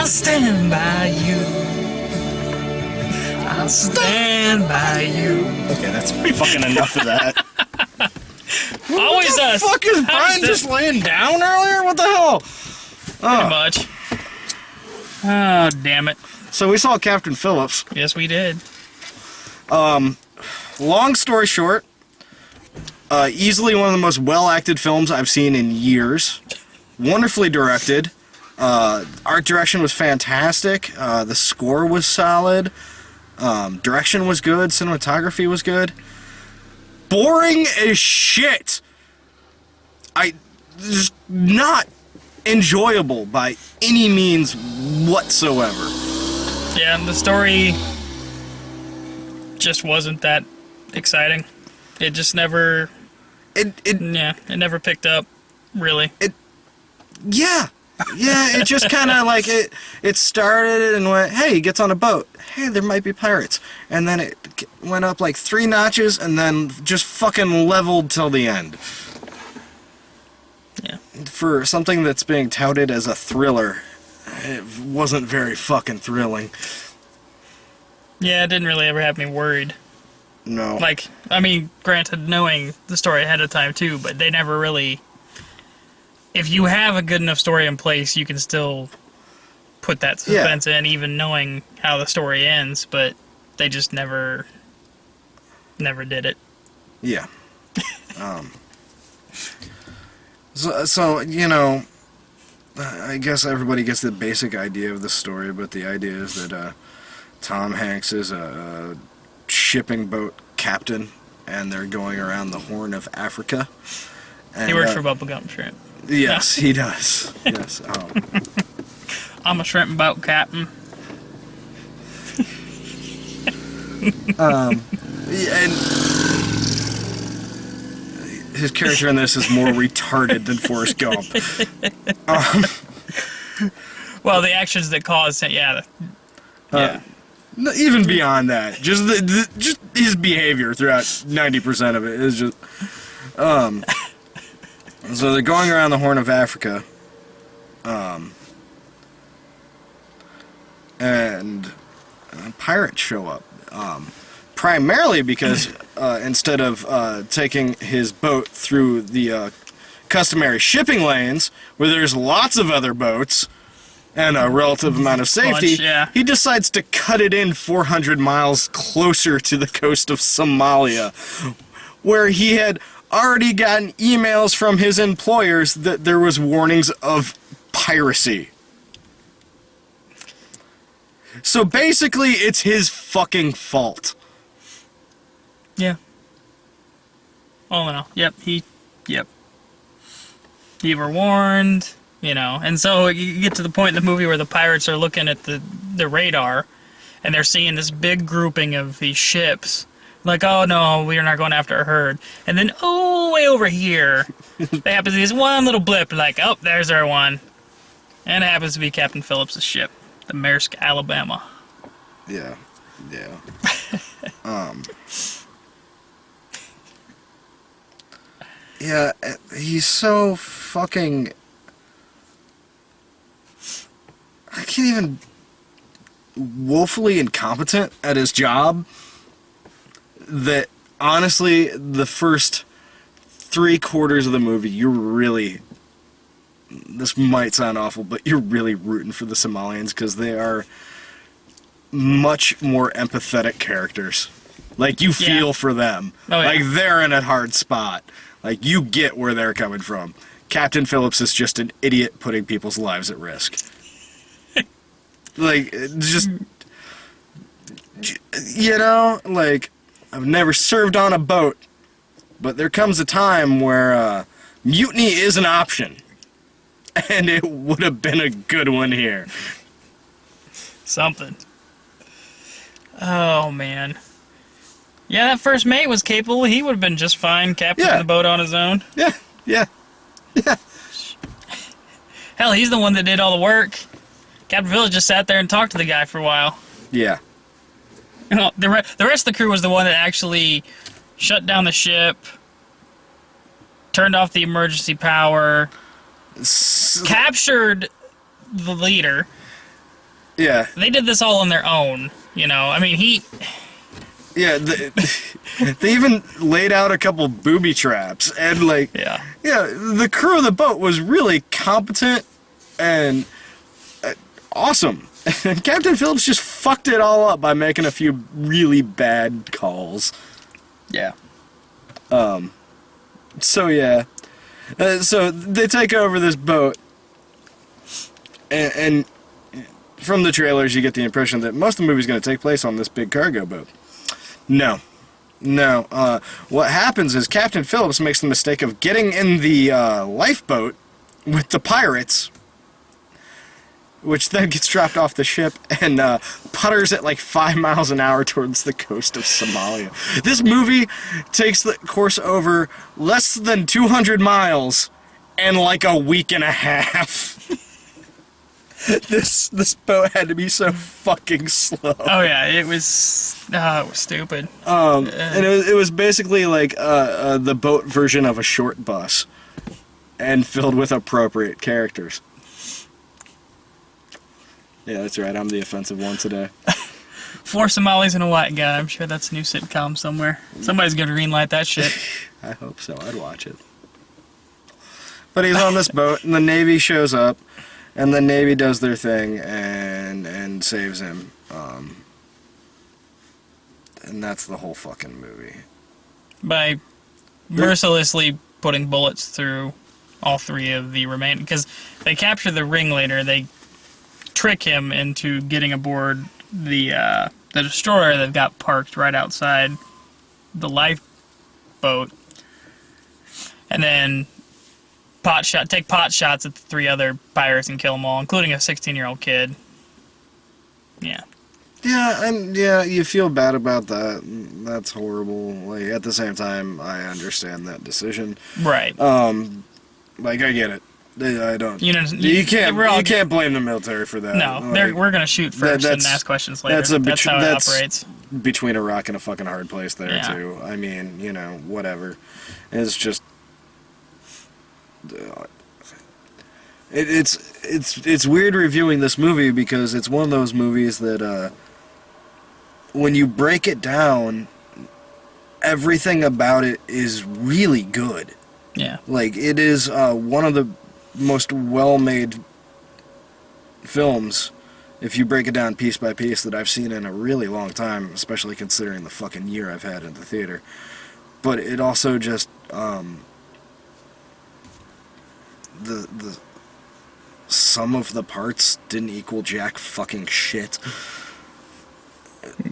I'll stand by you. I'll stand by you. Okay, that's fucking enough of that. Always What the us. fuck is Brian just laying down earlier? What the hell? Pretty much. Oh, damn it. So we saw Captain Phillips. Yes, we did. Long story short, easily one of the most well-acted films I've seen in years. Wonderfully directed. Art direction was fantastic. The score was solid. Direction was good. Cinematography was good. Boring as shit. Just not enjoyable by any means whatsoever. Yeah, and the story just wasn't that exciting. It just never... it never picked up, really. Yeah, it just kind of like, it started and went, hey, he gets on a boat. Hey, there might be pirates. And then it went up like 3 notches and then just fucking leveled till the end. Yeah. For something that's being touted as a thriller, it wasn't very fucking thrilling. Yeah, it didn't really ever have me worried. No. Like, I mean, granted, knowing the story ahead of time, too, but they never really... If you have a good enough story in place, you can still put that suspense in, even knowing how the story ends, but they just never did it. Yeah. So, you know, I guess everybody gets the basic idea of the story, but the idea is that Tom Hanks is a shipping boat captain, and they're going around the Horn of Africa. And, He works for Bubblegum Shrimp. Yes, he does. Yes. I'm a shrimp boat captain. And his character in this is more retarded than Forrest Gump. Well, the actions that cause it, yeah. Even beyond that, just just his behavior throughout 90% of it is just. So they're going around the Horn of Africa, and pirates show up. Primarily because instead of taking his boat through the customary shipping lanes, where there's lots of other boats and a relative amount of safety, he decides to cut it in 400 miles closer to the coast of Somalia, where he had already gotten emails from his employers that there was warnings of piracy. So basically, it's his fucking fault. Yeah. All in all. Yep. You were warned, you know. And so you get to the point in the movie where the pirates are looking at the radar, and they're seeing this big grouping of these ships. Like, oh no, we're not going after a herd. And then, oh, way over here, there happens to be this one little blip, like, oh, there's our one. And it happens to be Captain Phillips' ship, the Maersk, Alabama. Yeah. Yeah, he's so fucking... I can't even... woefully incompetent at his job that, honestly, the first 3/4 of the movie, you're really... This might sound awful, but you're really rooting for the Somalians because they are much more empathetic characters. Like, you feel for them. Oh, yeah. Like, they're in a hard spot. Like, you get where they're coming from. Captain Phillips is just an idiot putting people's lives at risk. Like, just... You know, like, I've never served on a boat, but there comes a time where mutiny is an option. And it would have been a good one here. Something. Oh, man. Yeah, that first mate was capable. He would have been just fine captaining the boat on his own. Yeah. Hell, he's the one that did all the work. Captain Phillips just sat there and talked to the guy for a while. Yeah. You know, the rest of the crew was the one that actually shut down the ship, turned off the emergency power, captured the leader, Yeah. They did this all on their own, you know. I mean, Yeah, they even laid out a couple booby traps, and yeah. the crew of the boat was really competent and awesome. And Captain Phillips just fucked it all up by making a few really bad calls. Yeah. So yeah, so they take over this boat, and from the trailers you get the impression that most of the movie's going to take place on this big cargo boat. No. What happens is Captain Phillips makes the mistake of getting in the lifeboat with the pirates, which then gets dropped off the ship and putters at like 5 miles an hour towards the coast of Somalia. This movie takes the course over less than 200 miles and like a week and a half. This boat had to be so fucking slow. Oh yeah, it was stupid. And it was basically like the boat version of a short bus, and filled with appropriate characters. Yeah, that's right. I'm the offensive one today. 4 Somalis and a white guy. I'm sure that's a new sitcom somewhere. Somebody's gonna greenlight that shit. I hope so. I'd watch it. But he's on this boat, and the Navy shows up, and the Navy does their thing and saves him. And that's the whole fucking movie. By mercilessly putting bullets through all 3 of the remaining, because they capture the ringleader. They trick him into getting aboard the destroyer that got parked right outside the lifeboat, and then take pot shots at the 3 other pirates and kill them all, including a 16-year-old kid. Yeah. Yeah, you feel bad about that. That's horrible. Like, at the same time, I understand that decision. Right. Like, I get it. I don't. You can't blame the military for that. No, like, we're gonna shoot first and ask questions later. That's how it operates. Between a rock and a fucking hard place there Yeah. too. I mean, whatever. It's just. It's weird reviewing this movie because it's one of those movies that when you break it down, everything about it is really good. Yeah. Like, it is one of the most well-made films, if you break it down piece by piece, that I've seen in a really long time, especially considering the fucking year I've had in the theater. But it also just the sum of the parts didn't equal jack fucking shit.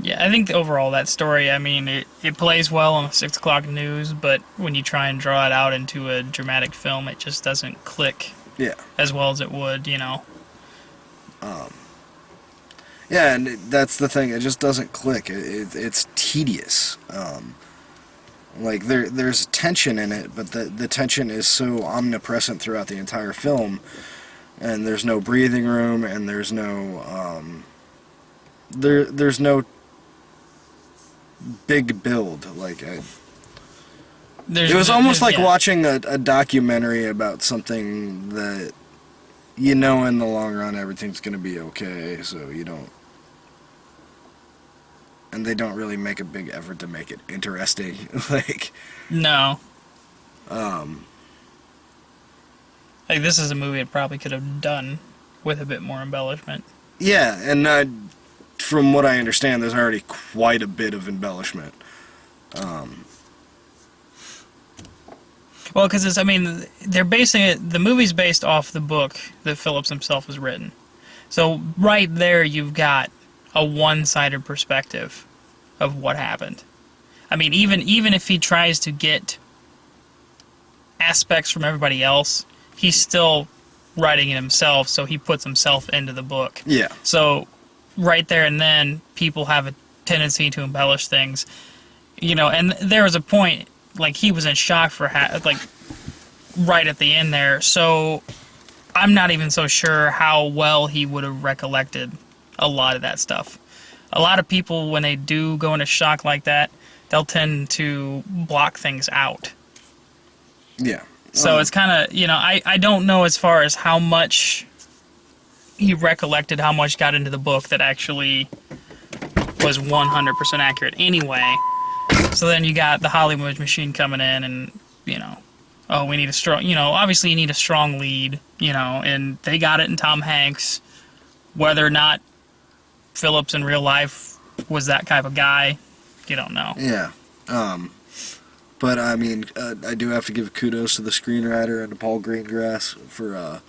Yeah, I think overall that story, I mean, it plays well on the 6 o'clock news, but when you try and draw it out into a dramatic film, it just doesn't click as well as it would, Yeah, and that's the thing. It just doesn't click. It's tedious. Like, there's tension in it, but the tension is so omnipresent throughout the entire film, and there's no breathing room, and there's no there's no big build. Like, it was almost like watching a documentary about something that in the long run everything's going to be okay, so you don't. And they don't really make a big effort to make it interesting. Like, no. Like, this is a movie it probably could have done with a bit more embellishment. Yeah, and from what I understand, there's already quite a bit of embellishment. Well, because they're basing it. The movie's based off the book that Phillips himself has written. So right there, you've got a one-sided perspective of what happened. I mean, even if he tries to get aspects from everybody else, he's still writing it himself, so he puts himself into the book. Yeah. So right there and then, people have a tendency to embellish things, and there was a point, like, he was in shock for right at the end there, so I'm not even so sure how well he would have recollected a lot of that stuff. A lot of people, when they do go into shock like that, they'll tend to block things out. Yeah. So it's kind of, I don't know as far as how much he recollected how much got into the book that actually was 100% accurate anyway. So then you got the Hollywood machine coming in and, oh, we need a strong, obviously you need a strong lead, and they got it in Tom Hanks. Whether or not Phillips in real life was that type of guy, you don't know. Yeah. But, I mean, I do have to give kudos to the screenwriter and to Paul Greengrass for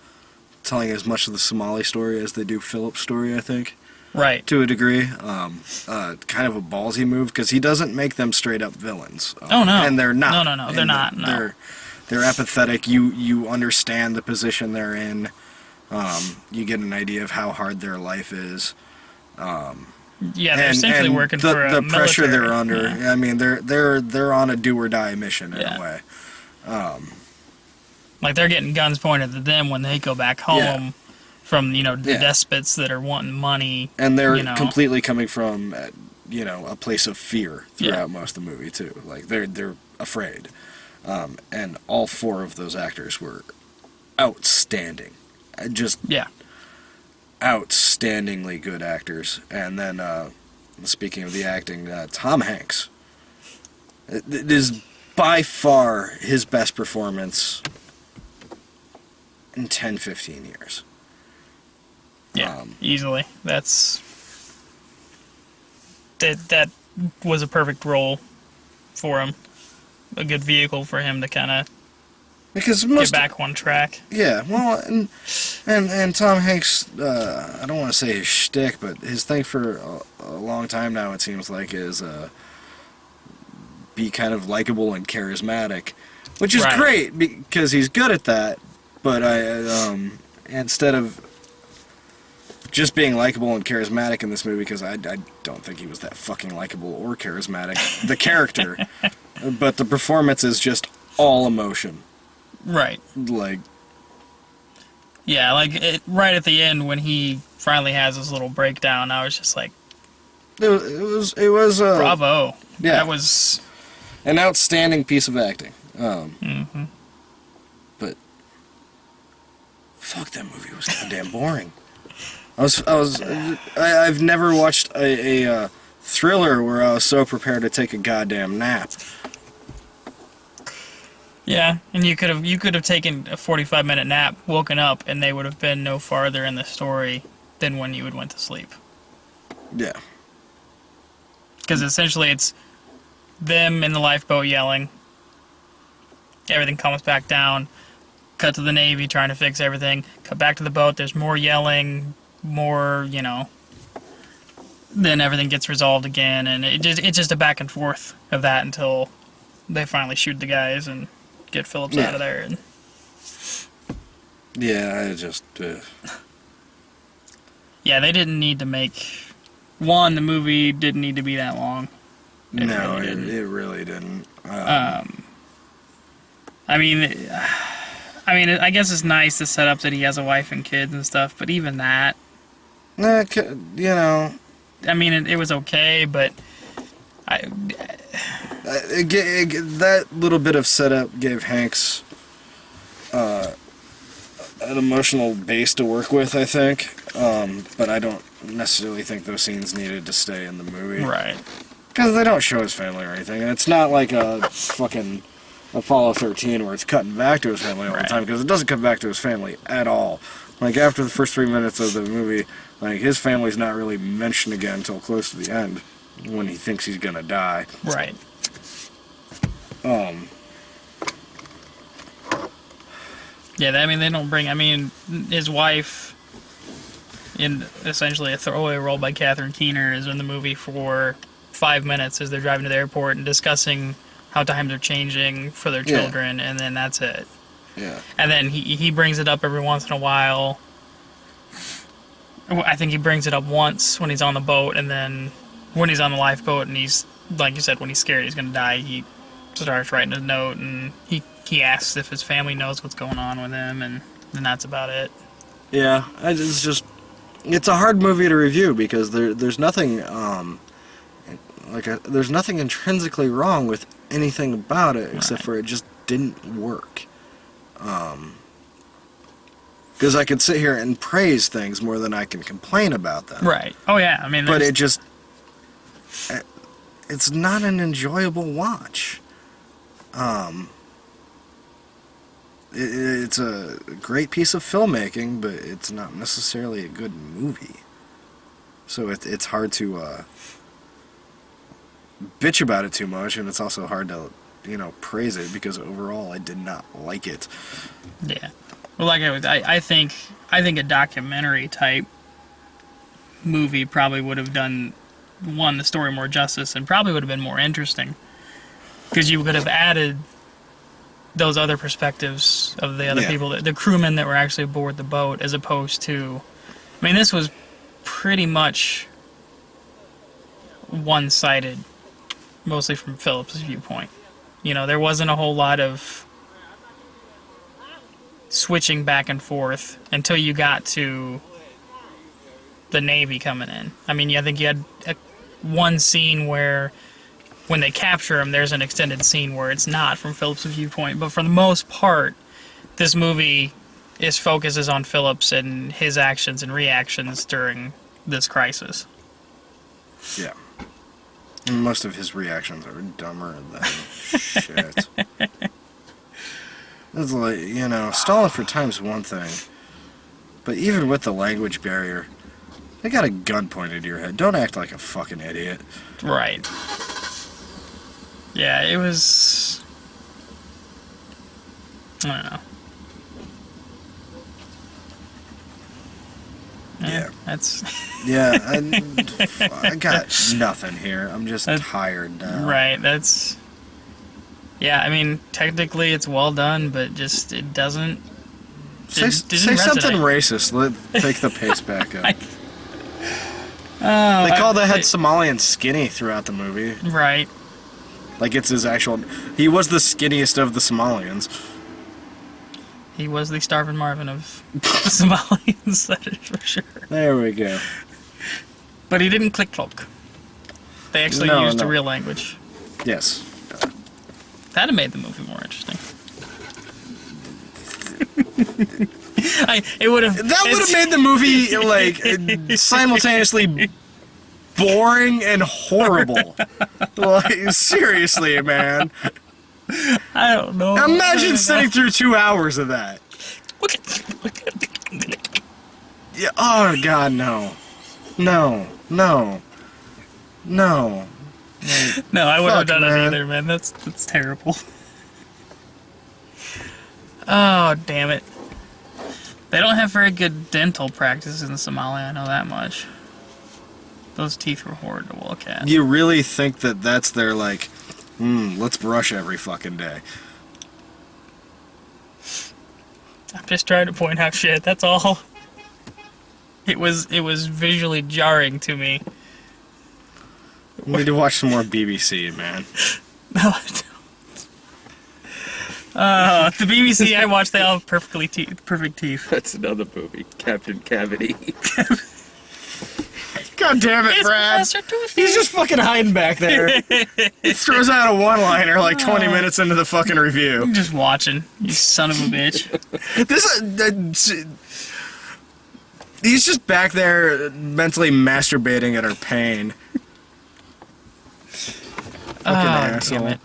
telling as much of the Somali story as they do Phillips' story, I think. Right. To a degree. Kind of a ballsy move, because he doesn't make them straight-up villains. Oh, no. And they're not. No, they're not. No. They're empathetic. You understand the position they're in. You get an idea of how hard their life is. Yeah, they're essentially working for a the pressure military. they're under. Yeah. I mean, they're on a do or die mission in a way. Like they're getting guns pointed at them when they go back home from the despots that are wanting money. And they're completely coming from a place of fear throughout most of the movie too. Like they're afraid. And all four of those actors were outstanding. Just outstandingly good actors. And then, speaking of the acting, Tom Hanks. It is by far his best performance in 10, 15 years. Yeah, easily. That was a perfect role for him. A good vehicle for him to kind of get back on track. Yeah, well, and Tom Hanks, I don't want to say his shtick, but his thing for a long time now, it seems like, is be kind of likable and charismatic, which is great because he's good at that. But instead of just being likable and charismatic in this movie, because I don't think he was that fucking likable or charismatic, the character, but the performance is just all emotion. Right. Like. Yeah, like right at the end when he finally has his little breakdown, I was just like, It was bravo. Yeah. That was an outstanding piece of acting. But fuck, that movie was goddamn boring. I've never watched a thriller where I was so prepared to take a goddamn nap. Yeah, and you could have taken a 45-minute nap, woken up, and they would have been no farther in the story than when you went to sleep. Yeah. Because essentially it's them in the lifeboat yelling. Everything comes back down. Cut to the Navy trying to fix everything. Cut back to the boat. There's more yelling, more, Then everything gets resolved again, and it's just a back and forth of that until they finally shoot the guys and get Phillips out of there. And yeah, I just. Yeah, they didn't need to make. The movie didn't need to be that long. It really didn't. I mean, I guess it's nice to set up that he has a wife and kids and stuff, but even that. I mean, it was okay, but that little bit of setup gave Hanks an emotional base to work with, I think. But I don't necessarily think those scenes needed to stay in the movie. Right. Because they don't show his family or anything. And it's not like a fucking Apollo 13 where it's cutting back to his family all the time, because it doesn't cut back to his family at all. Like, after the first 3 minutes of the movie, like, his family's not really mentioned again until close to the end, when he thinks he's gonna die. Right. Yeah, they don't bring... his wife, in essentially a throwaway role by Catherine Keener, is in the movie for 5 minutes as they're driving to the airport and discussing how times are changing for their children, and then that's it. Yeah. And then he brings it up every once in a while. I think he brings it up once when he's on the boat, and then when he's on the lifeboat and he's, like you said, when he's scared he's going to die, he starts writing a note, and he asks if his family knows what's going on with him, and then that's about it. Yeah, it's a hard movie to review because there's nothing there's nothing intrinsically wrong with anything about it except for it just didn't work. Because I could sit here and praise things more than I can complain about them. Right. Oh, yeah. I mean, But it's not an enjoyable watch. It's a great piece of filmmaking, but it's not necessarily a good movie. So it's hard to bitch about it too much, and it's also hard to, praise it, because overall I did not like it. Yeah. Well, I think a documentary type movie probably would have done the story more justice, and probably would have been more interesting, because you could have added those other perspectives of the other people, the crewmen that were actually aboard the boat, as opposed to, I mean, this was pretty much one-sided, mostly from Phillips' viewpoint. There wasn't a whole lot of switching back and forth until you got to the Navy coming in. I mean, I think you had one scene where, when they capture him, there's an extended scene where it's not from Phillips' viewpoint. But for the most part, this movie focuses on Phillips and his actions and reactions during this crisis. Yeah. And most of his reactions are dumber than shit. It's like, stalling for time's one thing. But even with the language barrier, they got a gun pointed to your head. Don't act like a fucking idiot. Right. Yeah, it was... I don't know. Yeah. That's... Yeah, I got nothing here. I'm just tired now. Right, that's... Yeah, I mean, technically it's well done, but just, it doesn't... Say something racist. Take the pace back up. They call the head Somalian skinny throughout the movie. Right. Like it's his actual... He was the skinniest of the Somalians. He was the Starvin' Marvin of the Somalians, that is for sure. There we go. But he didn't click-cloak. They actually used a real language. Yes. That'd have made the movie more interesting. That would have made the movie, like, simultaneously boring and horrible. Like, seriously, man. I don't know. Imagine sitting through 2 hours of that. Yeah. Oh, God, no. No. No. No. No, I wouldn't have done man. it either, man. That's terrible. Oh, damn it. They don't have very good dental practices in Somalia, I know that much. Those teeth were horrid to look at. You really think that that's their, like, let's brush every fucking day? I'm just trying to point out shit, that's all. It was visually jarring to me. We need to watch some more BBC, man. No, I don't. The BBC I watch, they all have perfect teeth. That's another movie, Captain Cavity. God damn it, It's Brad. Professor Toothy. He's just fucking hiding back there. He throws out a one-liner like 20 minutes into the fucking review. I'm just watching, you son of a bitch. He's just back there mentally masturbating at her pain. Fucking asshole. Damn it.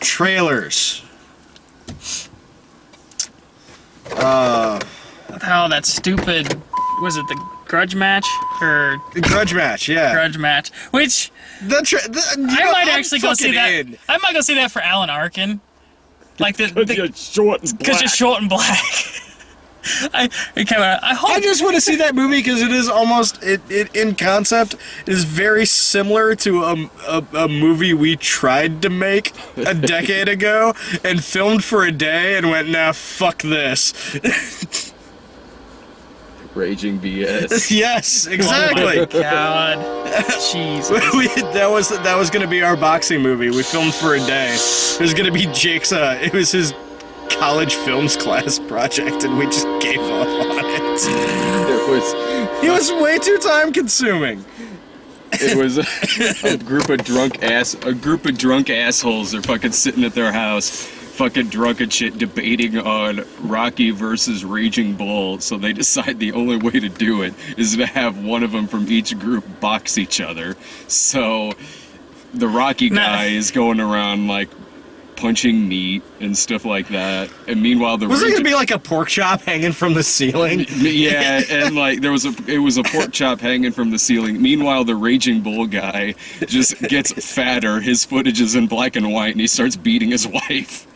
Trailers. Oh, that stupid... Was it the grudge match? Or... Grudge match, yeah. Grudge match. Which... I might actually go see that. I might go see that for Alan Arkin. Like Because you're short and black. Because you're short and black. I hope... I just want to see that movie because it is almost, in concept, it is very similar to a movie we tried to make a decade ago and filmed for a day and went, nah, fuck this. Raging BS. Yes, exactly. Oh my God. Jesus. that was gonna be our boxing movie. We filmed for a day. It was gonna be Jake's. It was his college films class project, and we just gave up on it. It was It was way too time consuming. It was a group of drunk assholes are fucking sitting at their house, fucking drunk and shit, debating on Rocky versus Raging Bull. So they decide the only way to do it is to have one of them from each group box each other. So the Rocky guy is going around like punching meat and stuff like that, and meanwhile Was it gonna be like a pork chop hanging from the ceiling? yeah, and like it was a pork chop hanging from the ceiling. Meanwhile, the Raging Bull guy just gets fatter. His footage is in black and white, and he starts beating his wife.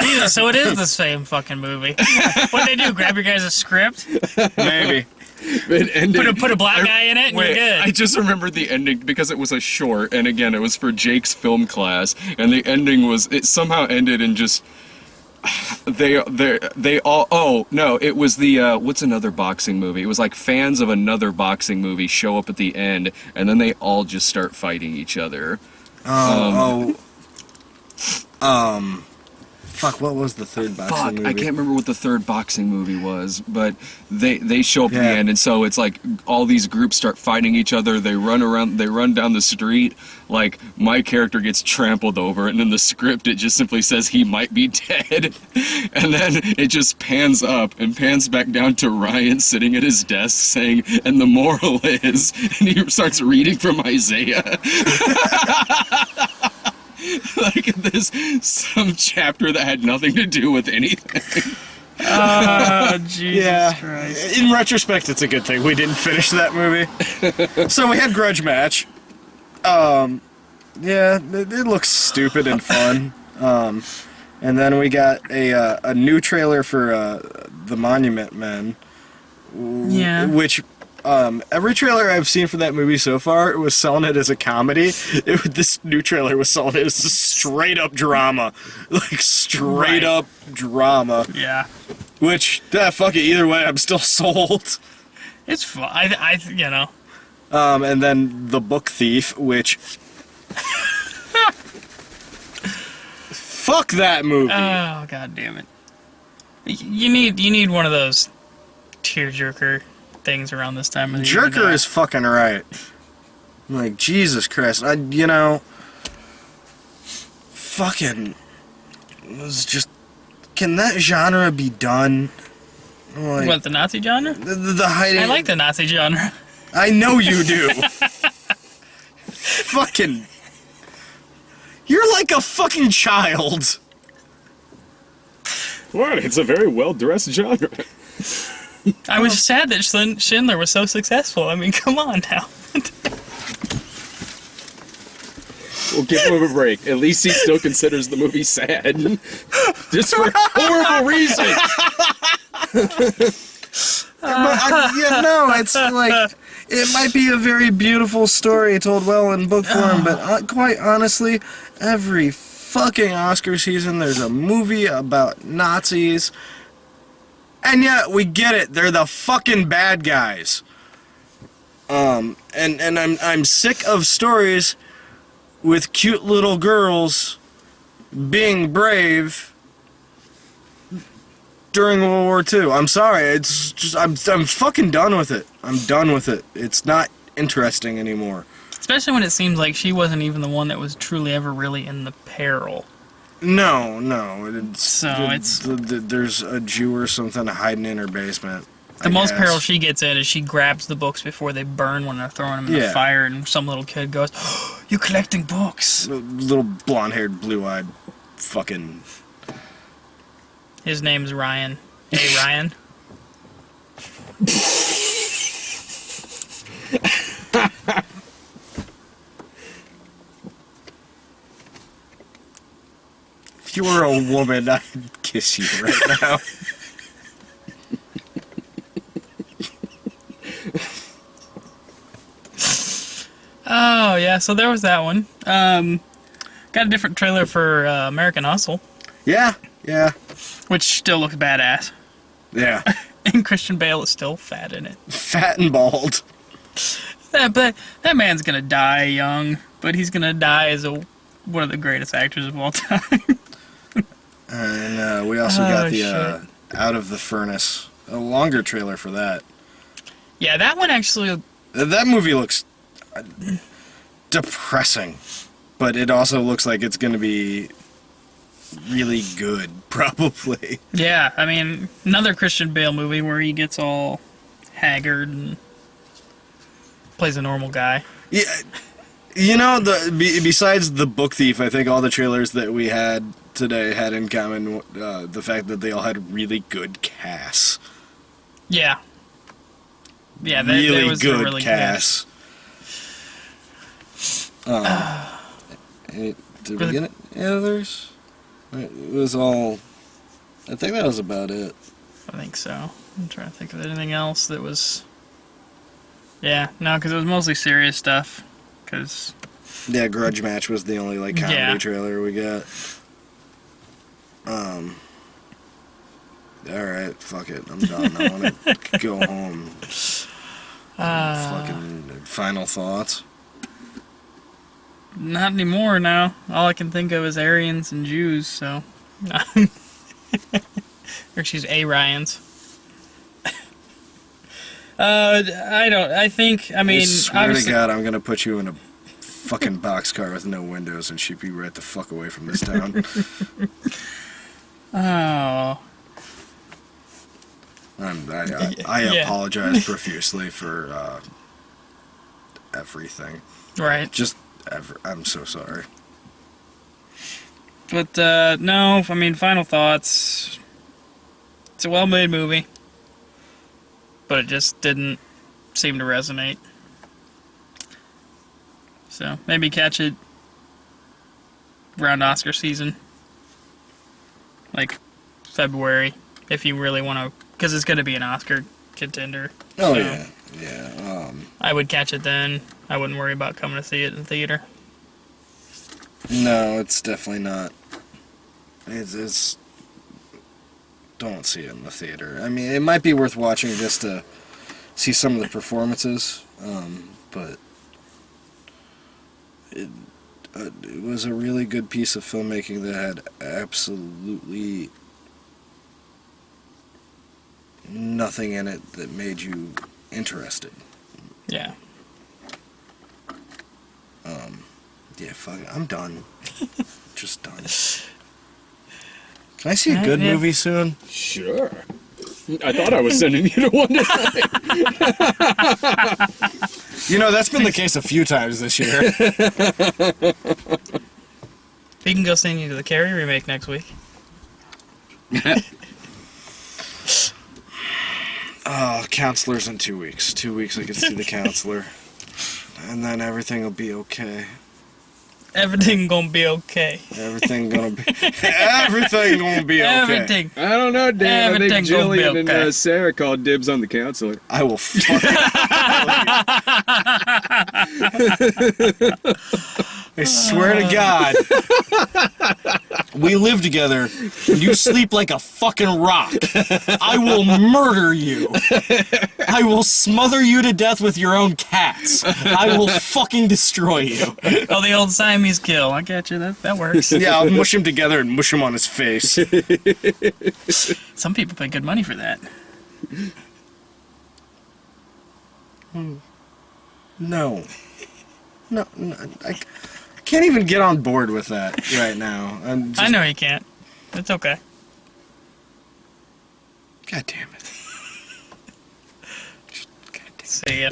Yeah, so it is the same fucking movie. What'd they do? Grab your guys' script? Maybe. Put a black guy in it and you're good. I just remembered the ending because it was a short, and again, it was for Jake's film class, and the ending was, it somehow ended in just, they all, oh, no, it was the, what's another boxing movie? It was like fans of another boxing movie show up at the end, and then they all just start fighting each other. Fuck, what was the third boxing movie? I can't remember what the third boxing movie was, but they show up at the end, and so it's like all these groups start fighting each other. They run down the street. Like, my character gets trampled over, and in the script it just simply says he might be dead. And then it just pans up and pans back down to Ryan sitting at his desk saying, and the moral is, and he starts reading from Isaiah. Like this, some chapter that had nothing to do with anything. Oh, Jesus Christ. In retrospect, it's a good thing we didn't finish that movie. So we had Grudge Match. Yeah, it looks stupid and fun. And then we got a new trailer for The Monument Men. Yeah. Which, every trailer I've seen for that movie so far, it was selling it as a comedy. This new trailer was selling it as a straight-up drama. Like, straight-up drama. Yeah. Which, fuck it, either way, I'm still sold. It's fun. I you know. And then The Book Thief, which... Fuck that movie. Oh, god damn it. You need one of those tearjerker things around this time of the year. Jerker is fucking right. Like, Jesus Christ. Fucking... It's just... Can that genre be done? Like, What, the Nazi genre? the hiding... I like the Nazi genre. I know you do. Fucking... You're like a fucking child. What? It's a very well-dressed genre. I was sad that Schindler was so successful. I mean, come on now. We'll give him a break. At least he still considers the movie sad. Just for horrible reasons. It's like... It might be a very beautiful story told well in book form, but quite honestly, every fucking Oscar season there's a movie about Nazis. And yet, we get it. They're the fucking bad guys. And I'm sick of stories with cute little girls being brave during World War II. I'm sorry. It's just I'm fucking done with it. I'm done with it. It's not interesting anymore. Especially when it seems like she wasn't even the one that was truly ever really in the peril. No. There's a Jew or something hiding in her basement. The most peril she gets in is she grabs the books before they burn when they're throwing them in the fire, and some little kid goes, oh, "You collecting books?" Little blonde-haired, blue-eyed, fucking. His name's Ryan. Hey, Ryan. If you were a woman, I'd kiss you right now. Oh, yeah, so there was that one. Got a different trailer for American Hustle. Yeah. Which still looks badass. Yeah. And Christian Bale is still fat in it. Fat and bald. But that man's gonna die young, but he's gonna die as one of the greatest actors of all time. And we also got the Out of the Furnace. A longer trailer for that. Yeah, that one actually That movie looks depressing, but it also looks like it's going to be really good, probably. Yeah, I mean, another Christian Bale movie where he gets all haggard and plays a normal guy. Yeah, you know, besides The Book Thief, I think all the trailers that we had today had in common the fact that they all had really good casts. Yeah. Yeah, Really was good really casts. Did we get any others? It was all... I think that was about it. I think so. I'm trying to think of anything else that was... Yeah, no, because it was mostly serious stuff. Because... Yeah, Grudge Match was the only, like, comedy Yeah. trailer we got. Alright, fuck it. I'm done. I want to go home. Fucking final thoughts. Not anymore now. All I can think of is Aryans and Jews, so... or excuse me, Aryans. I think, I mean... I swear to obviously- God, I'm gonna put you in a fucking boxcar with no windows and ship you right the fuck away from this town. Oh... I Yeah. apologize profusely for everything. Right. I'm so sorry. But, no, I mean, final thoughts. It's a well-made movie. But it just didn't seem to resonate. So, maybe catch it around Oscar season. Like, February, if you really want to... Because it's going to be an Oscar contender. Oh, so yeah. Yeah. I would catch it then. I wouldn't worry about coming to see it in the theater. No, it's definitely not. It's... Don't see it in the theater. I mean, it might be worth watching just to see some of the performances, but it was a really good piece of filmmaking that had absolutely nothing in it that made you interested. Yeah. Yeah, fuck it. I'm done. Just done. Can I see a Alright, good yeah. movie soon? Sure. I thought I was sending you to one tonight. You know, that's been the case a few times this year. We can go send you to the Carrie remake next week. Oh, Counselor's in 2 weeks. 2 weeks I can see the Counselor. And then everything will be okay. Everything gonna be okay. Everything gonna be... everything gonna be okay. Everything. I don't know, Dan. I Everything think gonna be Jillian okay. and Sarah called dibs on the counselor. I will fucking... I swear to God. We live together, and you sleep like a fucking rock. I will murder you. I will smother you to death with your own cats. I will fucking destroy you. Oh, the old Siamese kill. I get you. That works. Yeah, I'll mush him together and mush him on his face. Some people pay good money for that. No. No, I can't even get on board with that right now. I know you can't. It's okay. God damn it. God damn it. See ya.